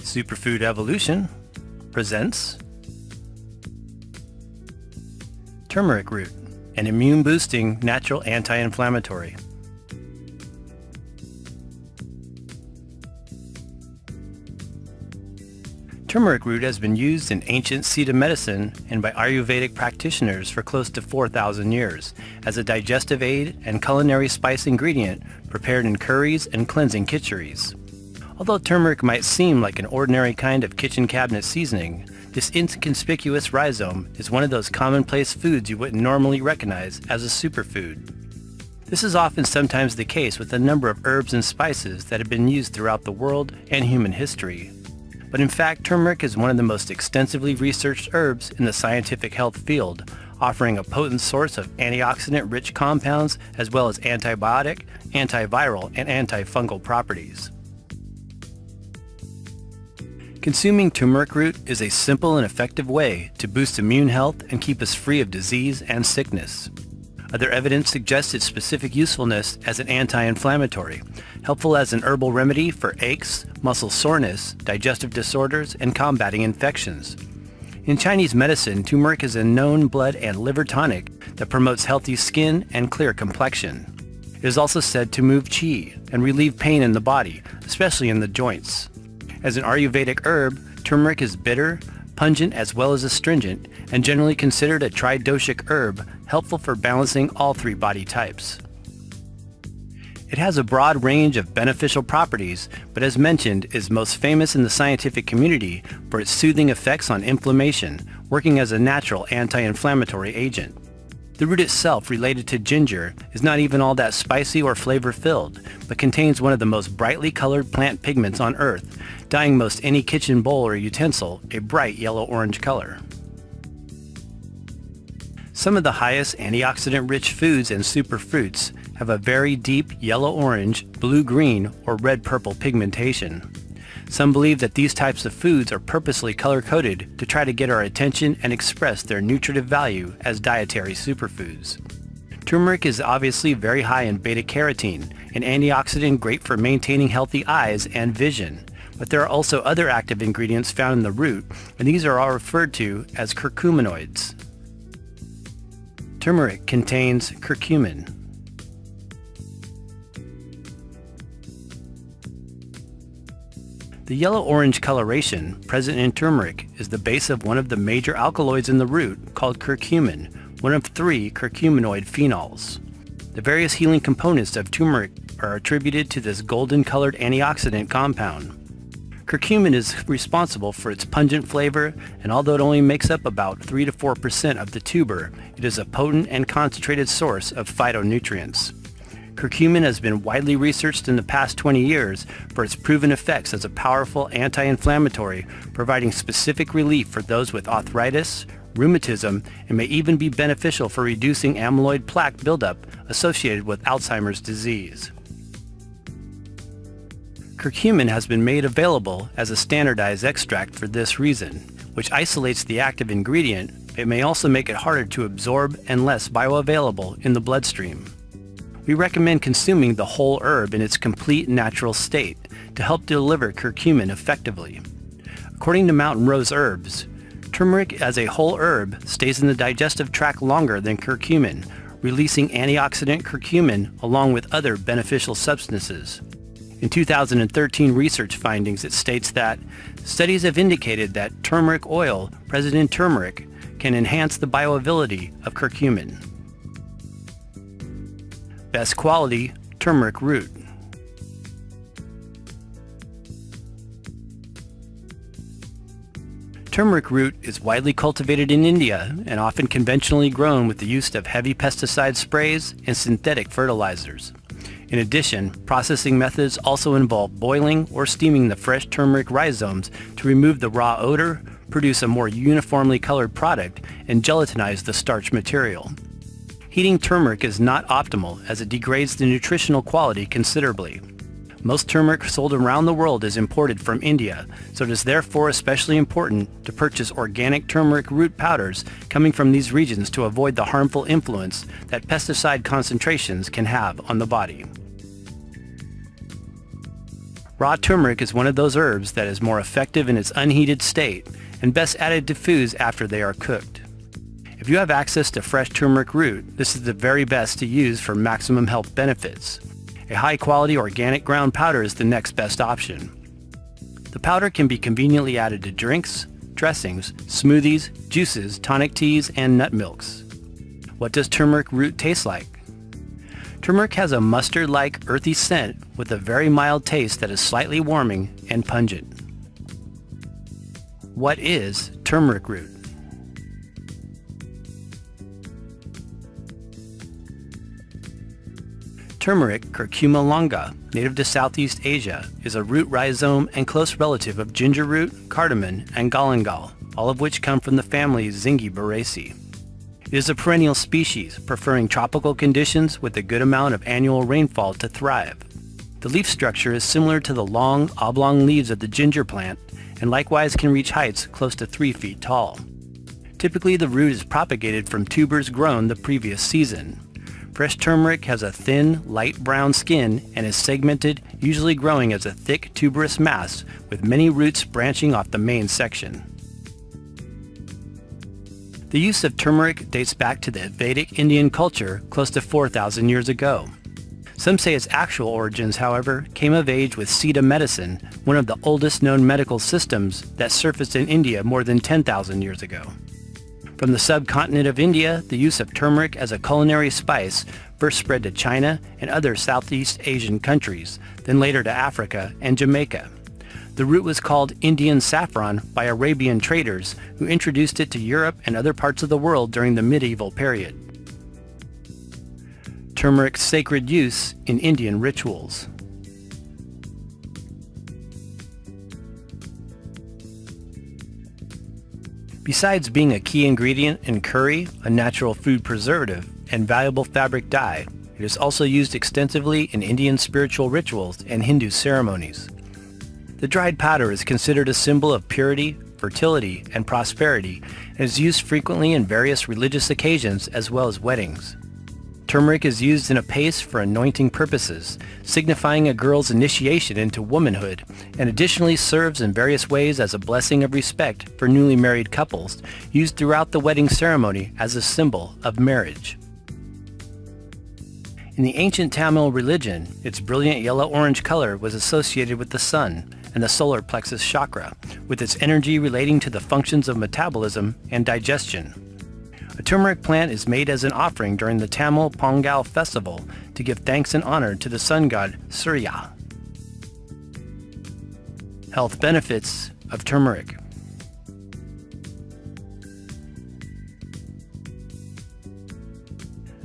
Superfood Evolution presents turmeric root, an immune-boosting natural anti-inflammatory. Turmeric root has been used in ancient Siddha medicine and by Ayurvedic practitioners for close to 4,000 years as a digestive aid and culinary spice ingredient prepared in curries and cleansing kitcheries. Although turmeric might seem like an ordinary kind of kitchen cabinet seasoning, this inconspicuous rhizome is one of those commonplace foods you wouldn't normally recognize as a superfood. This is often sometimes the case with a number of herbs and spices that have been used throughout the world and human history. But in fact, turmeric is one of the most extensively researched herbs in the scientific health field, offering a potent source of antioxidant-rich compounds as well as antibiotic, antiviral, and antifungal properties. Consuming turmeric root is a simple and effective way to boost immune health and keep us free of disease and sickness. Other evidence suggests its specific usefulness as an anti-inflammatory, helpful as an herbal remedy for aches, muscle soreness, digestive disorders, and combating infections. In Chinese medicine, turmeric is a known blood and liver tonic that promotes healthy skin and clear complexion. It is also said to move qi and relieve pain in the body, especially in the joints. As an Ayurvedic herb, turmeric is bitter, pungent as well as astringent, and generally considered a tridoshic herb, helpful for balancing all three body types. It has a broad range of beneficial properties, but as mentioned, is most famous in the scientific community for its soothing effects on inflammation, working as a natural anti-inflammatory agent. The root itself, related to ginger, is not even all that spicy or flavor-filled, but contains one of the most brightly colored plant pigments on Earth, dyeing most any kitchen bowl or utensil a bright yellow-orange color. Some of the highest antioxidant-rich foods and superfruits have a very deep yellow-orange, blue-green, or red-purple pigmentation. Some believe that these types of foods are purposely color-coded to try to get our attention and express their nutritive value as dietary superfoods. Turmeric is obviously very high in beta-carotene, an antioxidant great for maintaining healthy eyes and vision. But there are also other active ingredients found in the root, and these are all referred to as curcuminoids. Turmeric contains curcumin. The yellow-orange coloration present in turmeric is the base of one of the major alkaloids in the root called curcumin, one of 3 curcuminoid phenols. The various healing components of turmeric are attributed to this golden-colored antioxidant compound. Curcumin is responsible for its pungent flavor, and although it only makes up about 3 to 4% of the tuber, it is a potent and concentrated source of phytonutrients. Curcumin has been widely researched in the past 20 years for its proven effects as a powerful anti-inflammatory, providing specific relief for those with arthritis, rheumatism, and may even be beneficial for reducing amyloid plaque buildup associated with Alzheimer's disease. Curcumin has been made available as a standardized extract for this reason, which isolates the active ingredient. It may also make it harder to absorb and less bioavailable in the bloodstream. We recommend consuming the whole herb in its complete natural state to help deliver curcumin effectively. According to Mountain Rose Herbs, turmeric as a whole herb stays in the digestive tract longer than curcumin, releasing antioxidant curcumin along with other beneficial substances. In 2013 research findings, it states that studies have indicated that turmeric oil present in turmeric can enhance the bioavailability of curcumin. Best quality turmeric root. Turmeric root is widely cultivated in India and often conventionally grown with the use of heavy pesticide sprays and synthetic fertilizers. In addition, processing methods also involve boiling or steaming the fresh turmeric rhizomes to remove the raw odor, produce a more uniformly colored product, and gelatinize the starch material. Heating turmeric is not optimal as it degrades the nutritional quality considerably. Most turmeric sold around the world is imported from India, so it is therefore especially important to purchase organic turmeric root powders coming from these regions to avoid the harmful influence that pesticide concentrations can have on the body. Raw turmeric is one of those herbs that is more effective in its unheated state and best added to foods after they are cooked. If you have access to fresh turmeric root, this is the very best to use for maximum health benefits. A high-quality organic ground powder is the next best option. The powder can be conveniently added to drinks, dressings, smoothies, juices, tonic teas, and nut milks. What does turmeric root taste like? Turmeric has a mustard-like earthy scent with a very mild taste that is slightly warming and pungent. What is turmeric root? Turmeric, Curcuma longa, native to Southeast Asia, is a root rhizome and close relative of ginger root, cardamom, and galangal, all of which come from the family Zingiberaceae. It is a perennial species, preferring tropical conditions with a good amount of annual rainfall to thrive. The leaf structure is similar to the long, oblong leaves of the ginger plant, and likewise can reach heights close to 3 feet tall. Typically, the root is propagated from tubers grown the previous season. Fresh turmeric has a thin, light brown skin and is segmented, usually growing as a thick tuberous mass with many roots branching off the main section. The use of turmeric dates back to the Vedic Indian culture close to 4,000 years ago. Some say its actual origins, however, came of age with Siddha medicine, one of the oldest known medical systems that surfaced in India more than 10,000 years ago. From the subcontinent of India, the use of turmeric as a culinary spice first spread to China and other Southeast Asian countries, then later to Africa and Jamaica. The root was called Indian saffron by Arabian traders who introduced it to Europe and other parts of the world during the medieval period. Turmeric's sacred use in Indian rituals. Besides being a key ingredient in curry, a natural food preservative, and valuable fabric dye, it is also used extensively in Indian spiritual rituals and Hindu ceremonies. The dried powder is considered a symbol of purity, fertility, and prosperity, and is used frequently in various religious occasions as well as weddings. Turmeric is used in a paste for anointing purposes, signifying a girl's initiation into womanhood, and additionally serves in various ways as a blessing of respect for newly married couples, used throughout the wedding ceremony as a symbol of marriage. In the ancient Tamil religion, its brilliant yellow-orange color was associated with the sun and the solar plexus chakra, with its energy relating to the functions of metabolism and digestion. A turmeric plant is made as an offering during the Tamil Pongal festival to give thanks and honor to the sun god Surya. Health benefits of turmeric.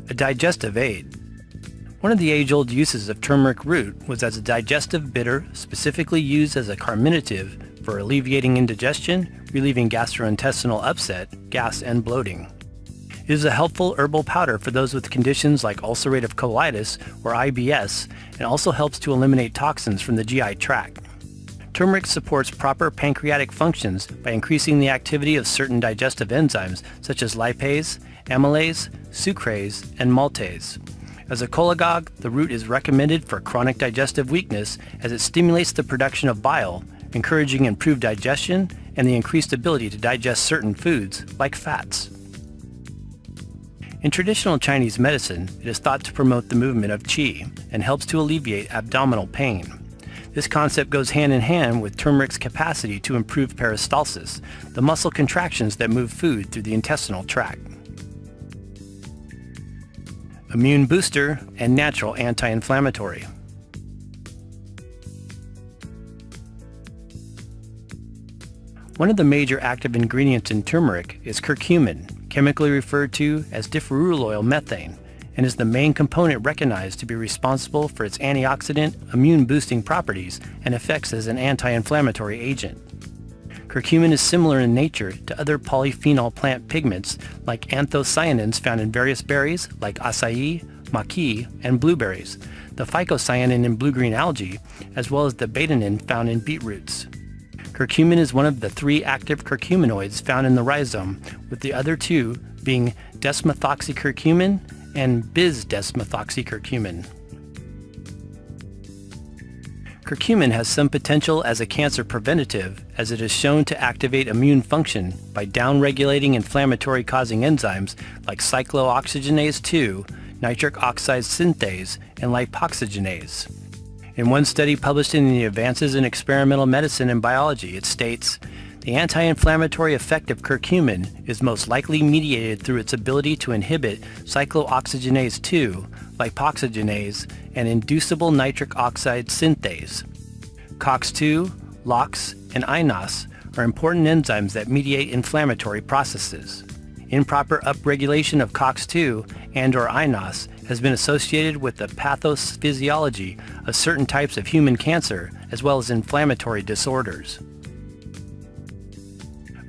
A digestive aid. One of the age-old uses of turmeric root was as a digestive bitter specifically used as a carminative for alleviating indigestion, relieving gastrointestinal upset, gas, and bloating. It is a helpful herbal powder for those with conditions like ulcerative colitis or IBS, and also helps to eliminate toxins from the GI tract. Turmeric supports proper pancreatic functions by increasing the activity of certain digestive enzymes such as lipase, amylase, sucrase, and maltase. As a cholagogue, the root is recommended for chronic digestive weakness as it stimulates the production of bile, encouraging improved digestion and the increased ability to digest certain foods like fats. In traditional Chinese medicine, it is thought to promote the movement of qi and helps to alleviate abdominal pain. This concept goes hand in hand with turmeric's capacity to improve peristalsis, the muscle contractions that move food through the intestinal tract. Immune booster and natural anti-inflammatory. One of the major active ingredients in turmeric is curcumin, chemically referred to as difurulyl methane, and is the main component recognized to be responsible for its antioxidant, immune-boosting properties and effects as an anti-inflammatory agent. Curcumin is similar in nature to other polyphenol plant pigments like anthocyanins found in various berries like acai, maqui, and blueberries, the phycocyanin in blue-green algae, as well as the betanin found in beetroots. Curcumin is one of the 3 active curcuminoids found in the rhizome, with the other 2 being Curcumin has some potential as a cancer preventative, as it is shown to activate immune function by downregulating inflammatory-causing enzymes like cyclooxygenase 2, nitric oxide synthase, and lipoxygenase. In one study published in the Advances in Experimental Medicine and Biology, it states, "The anti-inflammatory effect of curcumin is most likely mediated through its ability to inhibit cyclooxygenase 2, lipoxygenase, and inducible nitric oxide synthase. COX-2, LOX, and INOS are important enzymes that mediate inflammatory processes. Improper upregulation of COX-2 and/or INOS has been associated with the pathophysiology of certain types of human cancer as well as inflammatory disorders."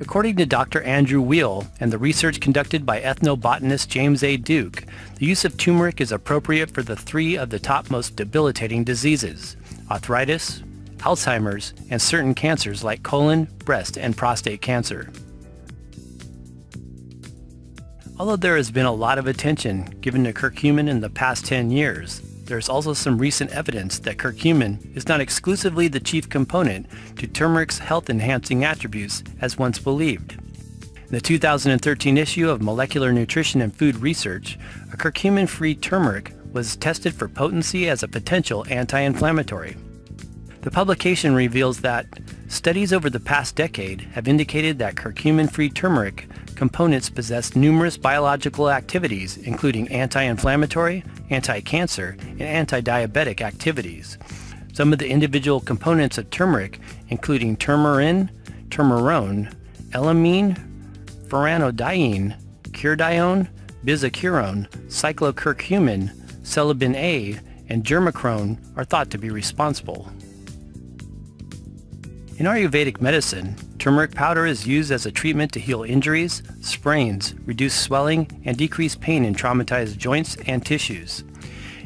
According to Dr. Andrew Weil and the research conducted by ethnobotanist James A. Duke, the use of turmeric is appropriate for the three of the top most debilitating diseases: arthritis, Alzheimer's, and certain cancers like colon, breast, and prostate cancer. Although there has been a lot of attention given to curcumin in the past 10 years, there is also some recent evidence that curcumin is not exclusively the chief component to turmeric's health-enhancing attributes as once believed. In the 2013 issue of Molecular Nutrition and Food Research, a curcumin-free turmeric was tested for potency as a potential anti-inflammatory. The publication reveals that studies over the past decade have indicated that curcumin-free turmeric components possess numerous biological activities, including anti-inflammatory, anti-cancer, and anti-diabetic activities. Some of the individual components of turmeric, including turmerin, turmerone, elamine, furanodiene, curdione, bisacurone, cyclocurcumin, celibin A, and germicrone, are thought to be responsible. In Ayurvedic medicine, turmeric powder is used as a treatment to heal injuries, sprains, reduce swelling, and decrease pain in traumatized joints and tissues.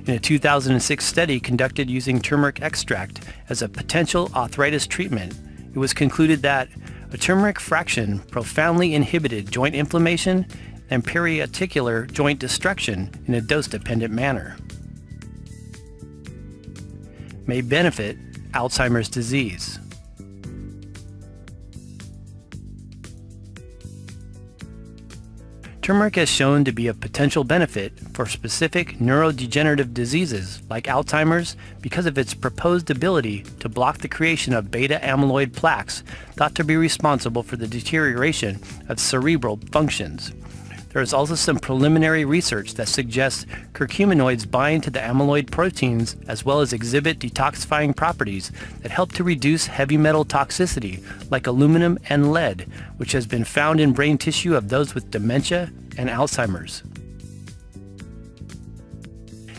In a 2006 study conducted using turmeric extract as a potential arthritis treatment, it was concluded that a turmeric fraction profoundly inhibited joint inflammation and periarticular joint destruction in a dose-dependent manner. May benefit Alzheimer's disease. Turmeric has shown to be a potential benefit for specific neurodegenerative diseases like Alzheimer's because of its proposed ability to block the creation of beta-amyloid plaques thought to be responsible for the deterioration of cerebral functions. There is also some preliminary research that suggests curcuminoids bind to the amyloid proteins as well as exhibit detoxifying properties that help to reduce heavy metal toxicity like aluminum and lead, which has been found in brain tissue of those with dementia and Alzheimer's.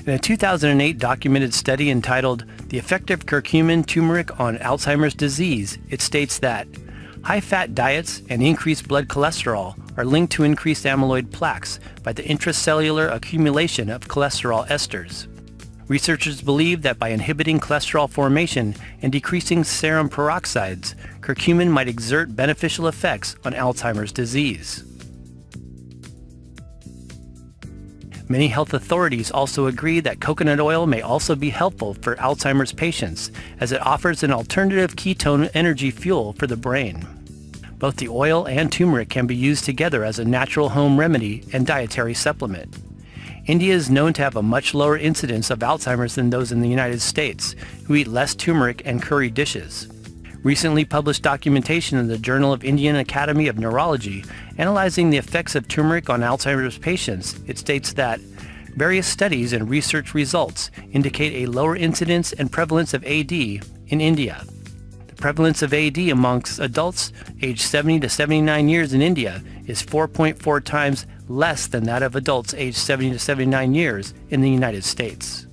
In a 2008 documented study entitled "The Effect of Curcumin Turmeric on Alzheimer's Disease," it states that high-fat diets and increased blood cholesterol are linked to increased amyloid plaques by the intracellular accumulation of cholesterol esters. Researchers believe that by inhibiting cholesterol formation and decreasing serum peroxides, curcumin might exert beneficial effects on Alzheimer's disease. Many health authorities also agree that coconut oil may also be helpful for Alzheimer's patients, as it offers an alternative ketone energy fuel for the brain. Both the oil and turmeric can be used together as a natural home remedy and dietary supplement. India is known to have a much lower incidence of Alzheimer's than those in the United States, who eat less turmeric and curry dishes. Recently published documentation in the Journal of Indian Academy of Neurology analyzing the effects of turmeric on Alzheimer's patients, it states that various studies and research results indicate a lower incidence and prevalence of AD in India. The prevalence of AD amongst adults aged 70 to 79 years in India is 4.4 times less than that of adults aged 70 to 79 years in the United States.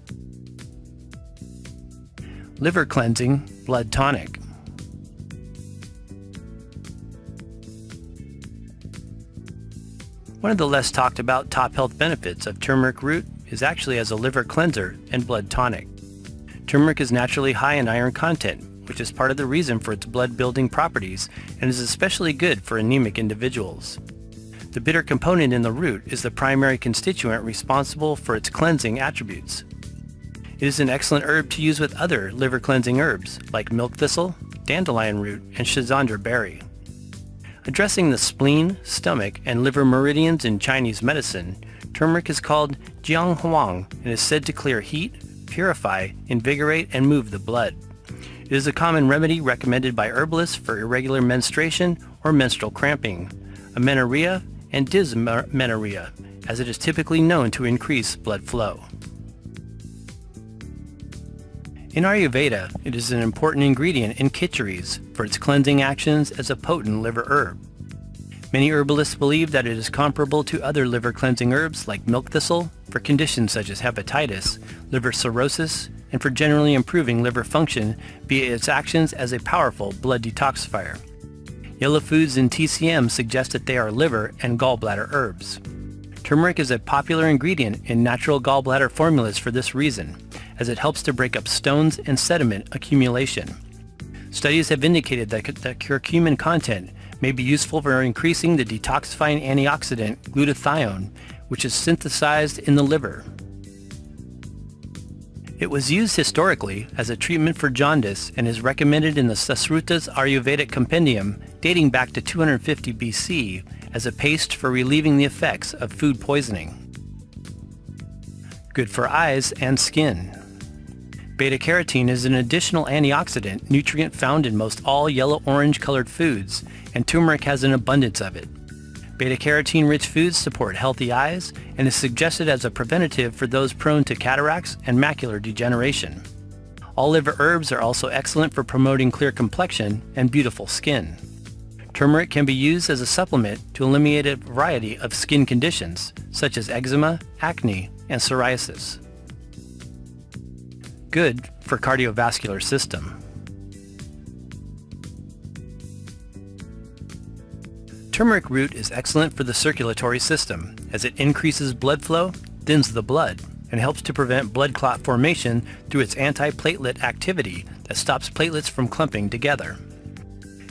Liver cleansing, blood tonic. One of the less talked about top health benefits of turmeric root is actually as a liver cleanser and blood tonic. Turmeric is naturally high in iron content, which is part of the reason for its blood-building properties and is especially good for anemic individuals. The bitter component in the root is the primary constituent responsible for its cleansing attributes. It is an excellent herb to use with other liver cleansing herbs like milk thistle, dandelion root, and schizandra berry. Addressing the spleen, stomach, and liver meridians in Chinese medicine, turmeric is called jianghuang and is said to clear heat, purify, invigorate, and move the blood. It is a common remedy recommended by herbalists for irregular menstruation or menstrual cramping, amenorrhea, and dysmenorrhea, as it is typically known to increase blood flow. In Ayurveda, it is an important ingredient in khicheris for its cleansing actions as a potent liver herb. Many herbalists believe that it is comparable to other liver cleansing herbs like milk thistle for conditions such as hepatitis, liver cirrhosis, and for generally improving liver function via its actions as a powerful blood detoxifier. Yellow foods in TCM suggest that they are liver and gallbladder herbs. Turmeric is a popular ingredient in natural gallbladder formulas for this reason, as it helps to break up stones and sediment accumulation. Studies have indicated that the curcumin content may be useful for increasing the detoxifying antioxidant glutathione, which is synthesized in the liver. It was used historically as a treatment for jaundice and is recommended in the Sasruta's Ayurvedic compendium dating back to 250 BC as a paste for relieving the effects of food poisoning. Good for eyes and skin. Beta-carotene is an additional antioxidant nutrient found in most all yellow-orange colored foods, and turmeric has an abundance of it. Beta-carotene-rich foods support healthy eyes and is suggested as a preventative for those prone to cataracts and macular degeneration. All liver herbs are also excellent for promoting clear complexion and beautiful skin. Turmeric can be used as a supplement to eliminate a variety of skin conditions, such as eczema, acne, and psoriasis. Good for cardiovascular system. Turmeric root is excellent for the circulatory system, as it increases blood flow, thins the blood, and helps to prevent blood clot formation through its anti-platelet activity that stops platelets from clumping together.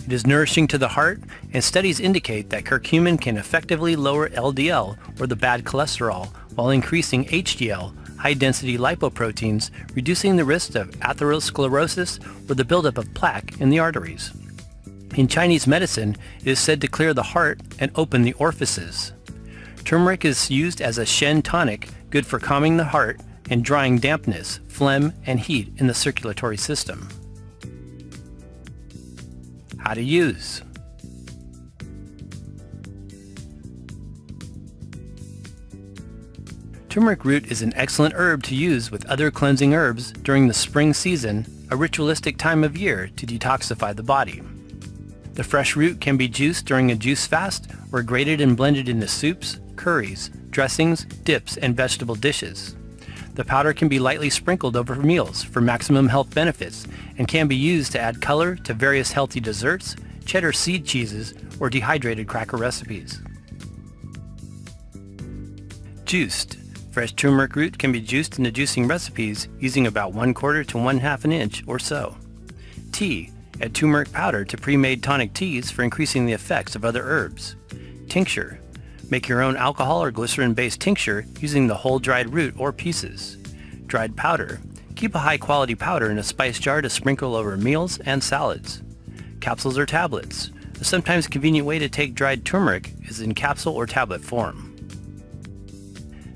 It is nourishing to the heart, and studies indicate that curcumin can effectively lower LDL, or the bad cholesterol, while increasing HDL, high-density lipoproteins, reducing the risk of atherosclerosis or the buildup of plaque in the arteries. In Chinese medicine, it is said to clear the heart and open the orifices. Turmeric is used as a Shen tonic, good for calming the heart and drying dampness, phlegm, and heat in the circulatory system. How to use. Turmeric root is an excellent herb to use with other cleansing herbs during the spring season, a ritualistic time of year to detoxify the body. The fresh root can be juiced during a juice fast or grated and blended into soups, curries, dressings, dips, and vegetable dishes. The powder can be lightly sprinkled over meals for maximum health benefits and can be used to add color to various healthy desserts, cheddar seed cheeses, or dehydrated cracker recipes. Juiced. Fresh turmeric root can be juiced into juicing recipes using about 1/4 to 1/2 inch or so. Tea. Add turmeric powder to pre-made tonic teas for increasing the effects of other herbs. Tincture. Make your own alcohol or glycerin-based tincture using the whole dried root or pieces. Dried powder. Keep a high-quality powder in a spice jar to sprinkle over meals and salads. Capsules or tablets. A sometimes convenient way to take dried turmeric is in capsule or tablet form.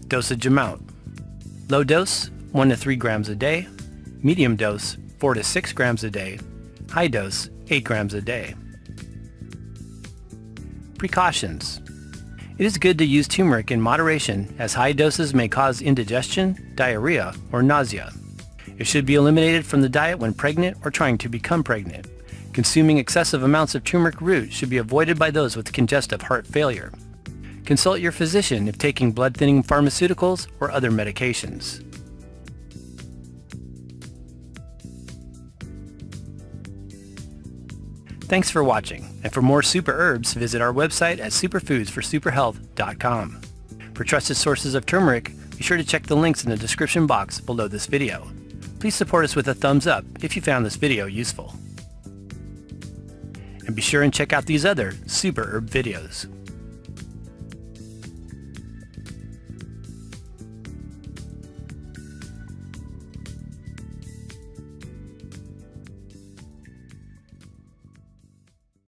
Dosage amount. Low dose, 1 to 3 grams a day. Medium dose, 4 to 6 grams a day. High dose, 8 grams a day. Precautions. It is good to use turmeric in moderation, as high doses may cause indigestion, diarrhea, or nausea. It should be eliminated from the diet when pregnant or trying to become pregnant. Consuming excessive amounts of turmeric root should be avoided by those with congestive heart failure. Consult your physician if taking blood-thinning pharmaceuticals or other medications. Thanks for watching, and for more super herbs, visit our website at superfoodsforsuperhealth.com. For trusted sources of turmeric, be sure to check the links in the description box below this video. Please support us with a thumbs up if you found this video useful. And be sure and check out these other super herb videos.